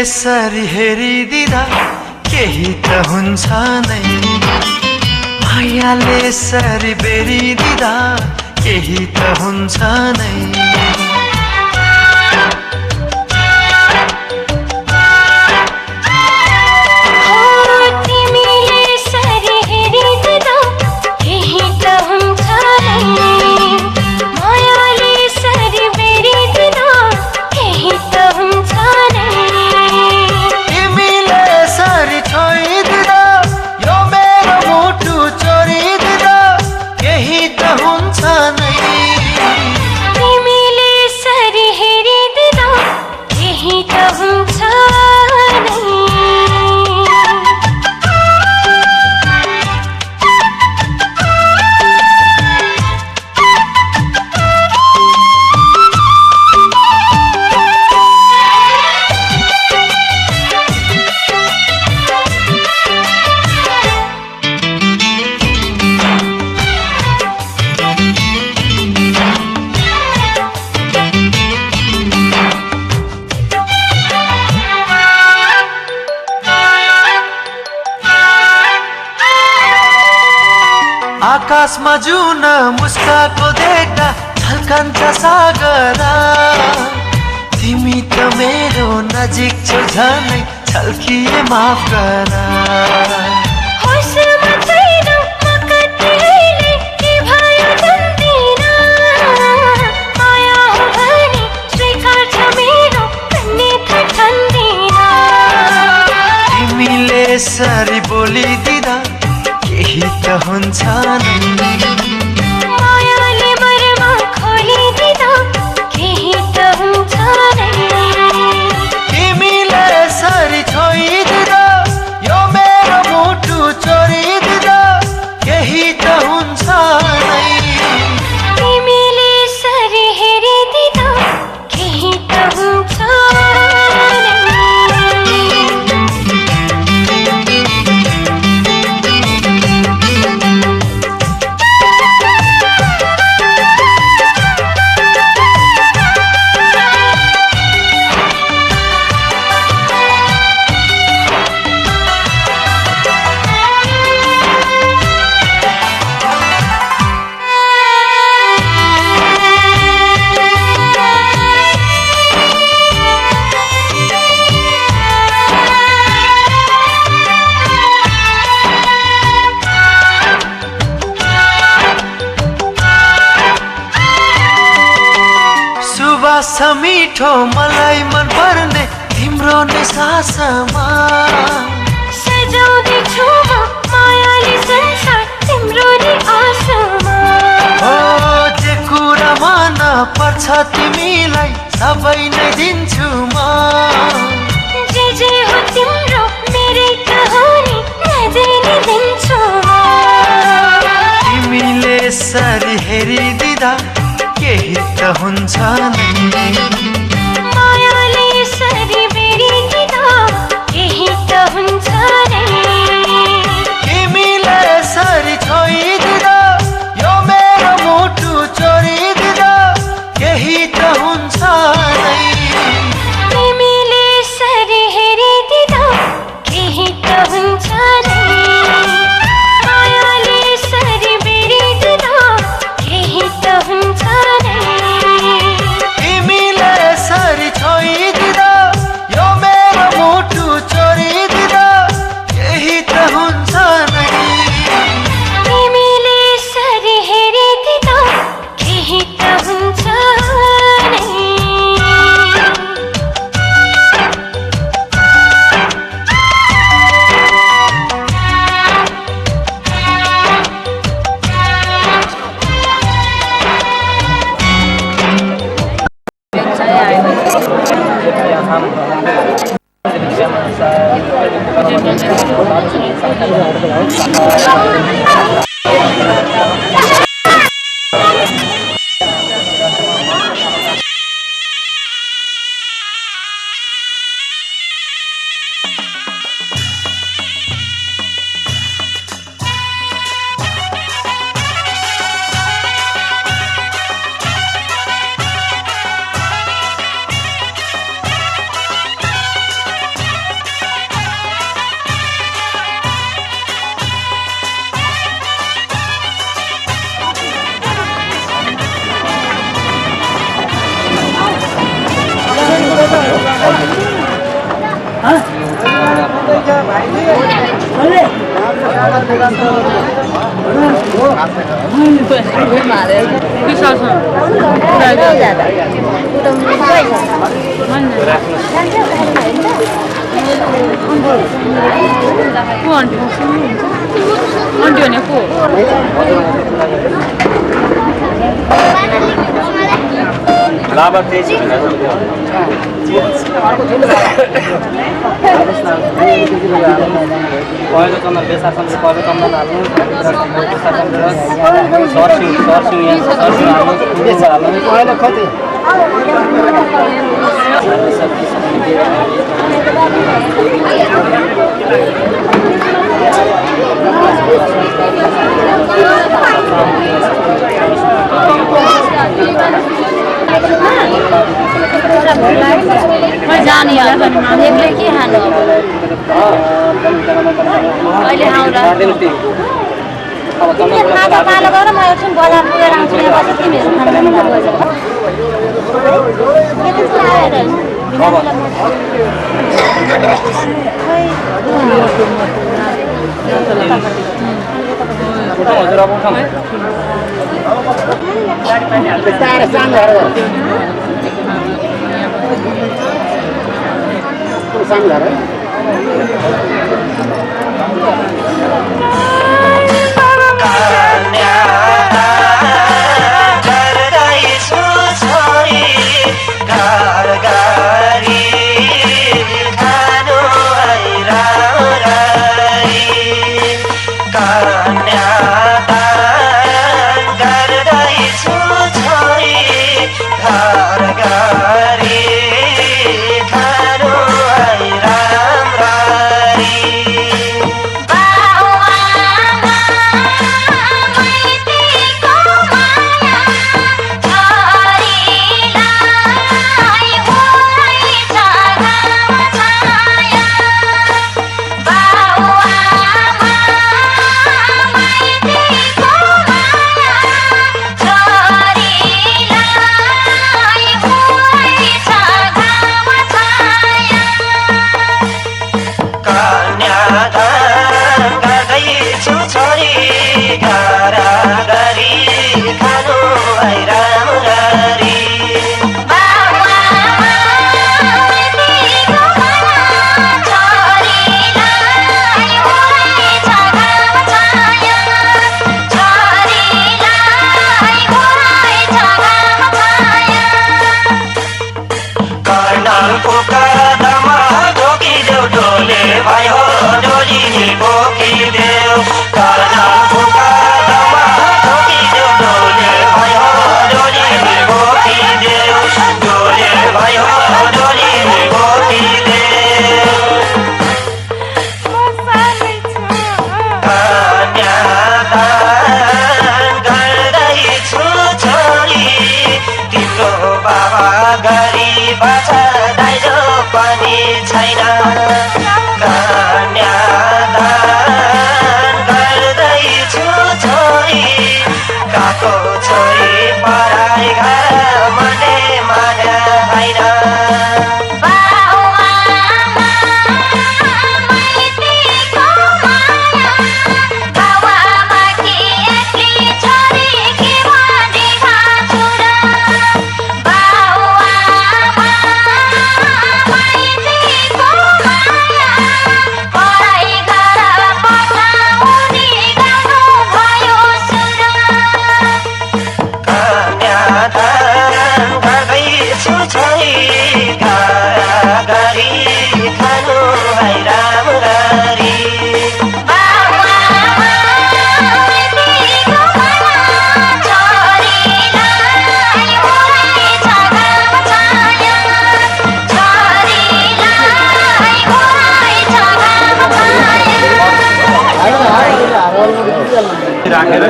यसरी हेरिदिँदा केही त हुन्छ नै, मायाले यसरी बेरिदिँदा केही त हुन्छ नै। आकाशमा जुन मुस्काको देख्दा झल्कन्छ सागरा, तिमी त मेरो नजिक छौ झनै छल्किए माफ गरा। तिमीले यसरी बोलिदिँदा केही त हुन्छ नै, मायाले मरमा खोलिदिँदा केही त हुन्छ नै। तिमीले यसरी छोइदिँदा यो मेरो मुटु चोरिदिँदा केही त हुन्छ नै। तिमीले यसरी हेरिदिँदा केही त हुन्छ नै। सुवास मिठो मलाई मन पर्ने तिम्रो नै सासमा, सजाउँदैछु म मायाले संसार तिम्रो नै आशामा। हो जे कुरा मन पर्छ तिमीलाई सबै नै दिन्छु म, जे हो तिम्रो मेरै कहानी नदिने दिन्छु म। तिमीले यसरी हेरिदिँदा केही त हुन्छ नै, मायाले यसरी बेरिदिँदा केही त हुन्छ नै। तिमीले यसरी छोइदिँदा यो मेरो मुटु चोरिदिँदा केही त हुन्छ नै। तिमीले यसरी हेरिदिँदा केही त हुन्छ नै, मायाले यसरी बेरिदिँदा केही त हुन्छ नै। तिमीले लाभा तेज पहेँलो चन्दन बेसारसँग पहेँलो चन्दन हाल्नु सर्सिङ हाल्नु पहेँलो कति जाने एक्लै के खानु अहिले खाजा पालो गर म एकछिन बजार पुगेर आउँछु यहाँ बसेर तिमीहरू बाछा दाइजो पनि छैन राखेर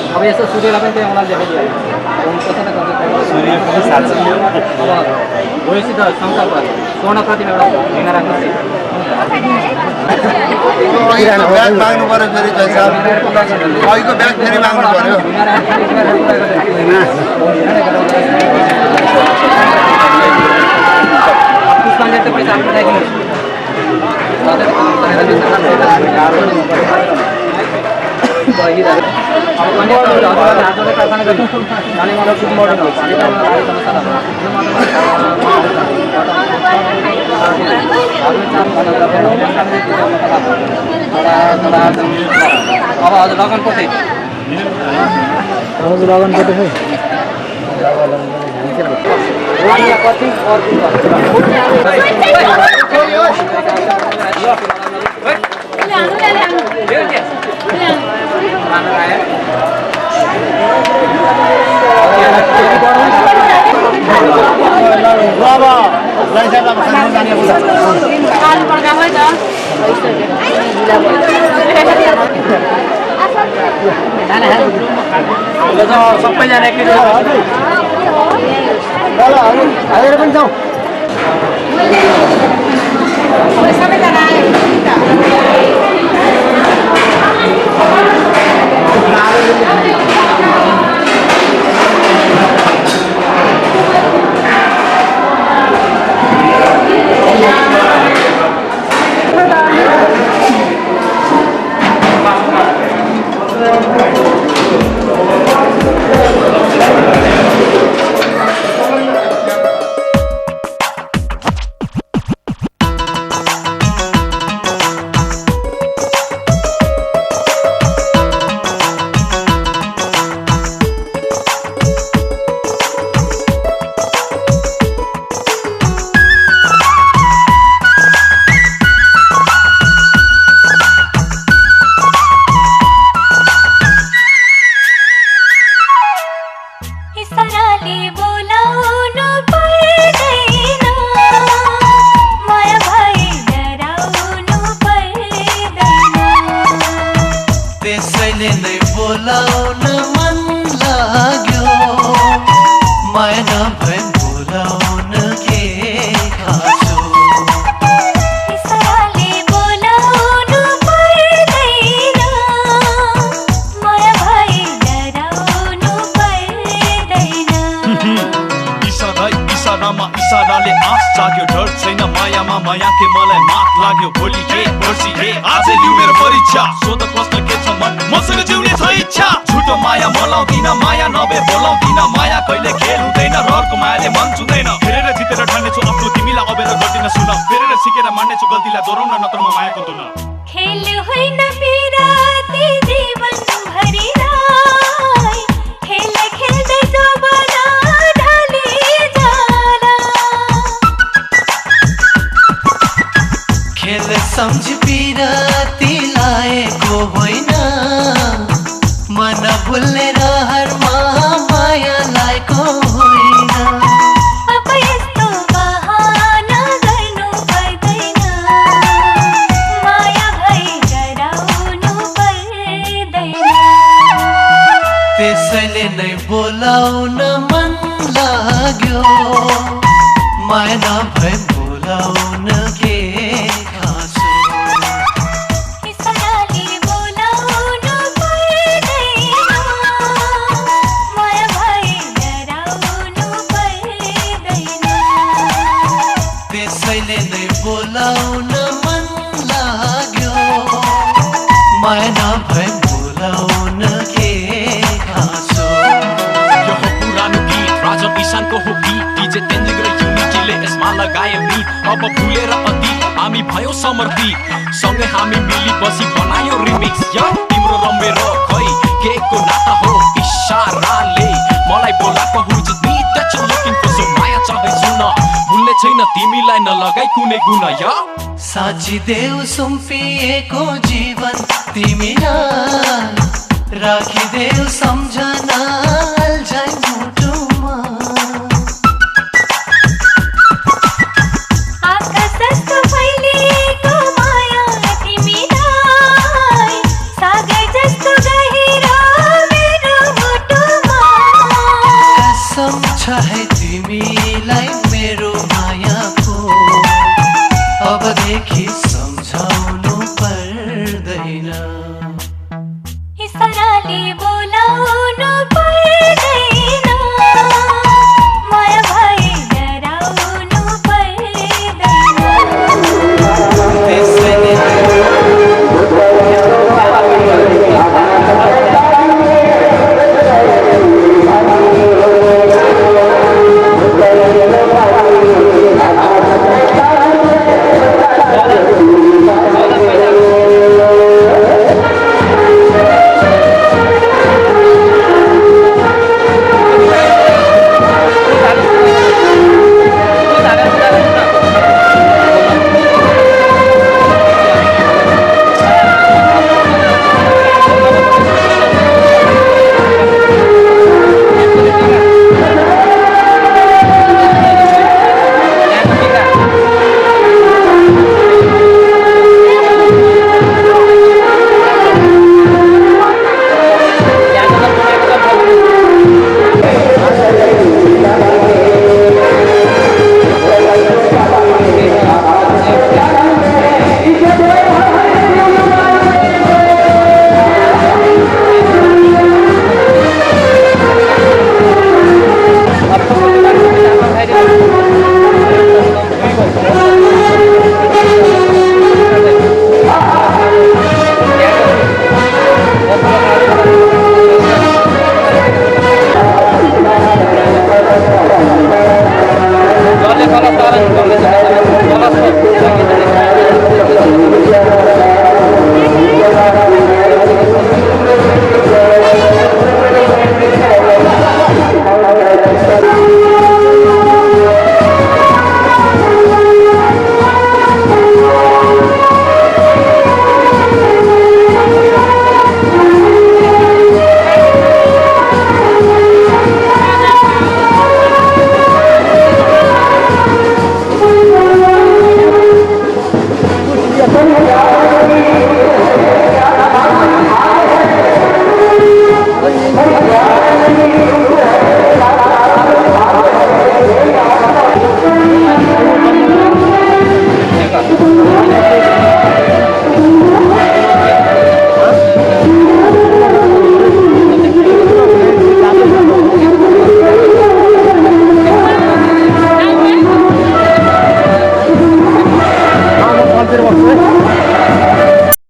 अब यसो सूर्यलाई पनि त्यही औँलाले देखाइदियो कसैलाई सूर्य पनि साँच्चै अब भोलिसित संकल्प स्वर्ण प्रतिमा एउटा ढिङ्गा राख्नुहोस् ब्याग माग्नु पर्यो फेरि जय साहब अहिलेको ब्याग फेरि माग्नु पर्यो पुष्पाञ्जली त पैसा आफ्नो अब हजुर लगन कोठे लगन कोठे कति सबैजना पनि जाउँ साचिदेऊ सुम्पिएको जीवन तिमीलाई राखिदेऊ सम्झना अल्झाइ मुटुमा आकाश जस्तो फैलिएको माया तिमीलाई साथ देखि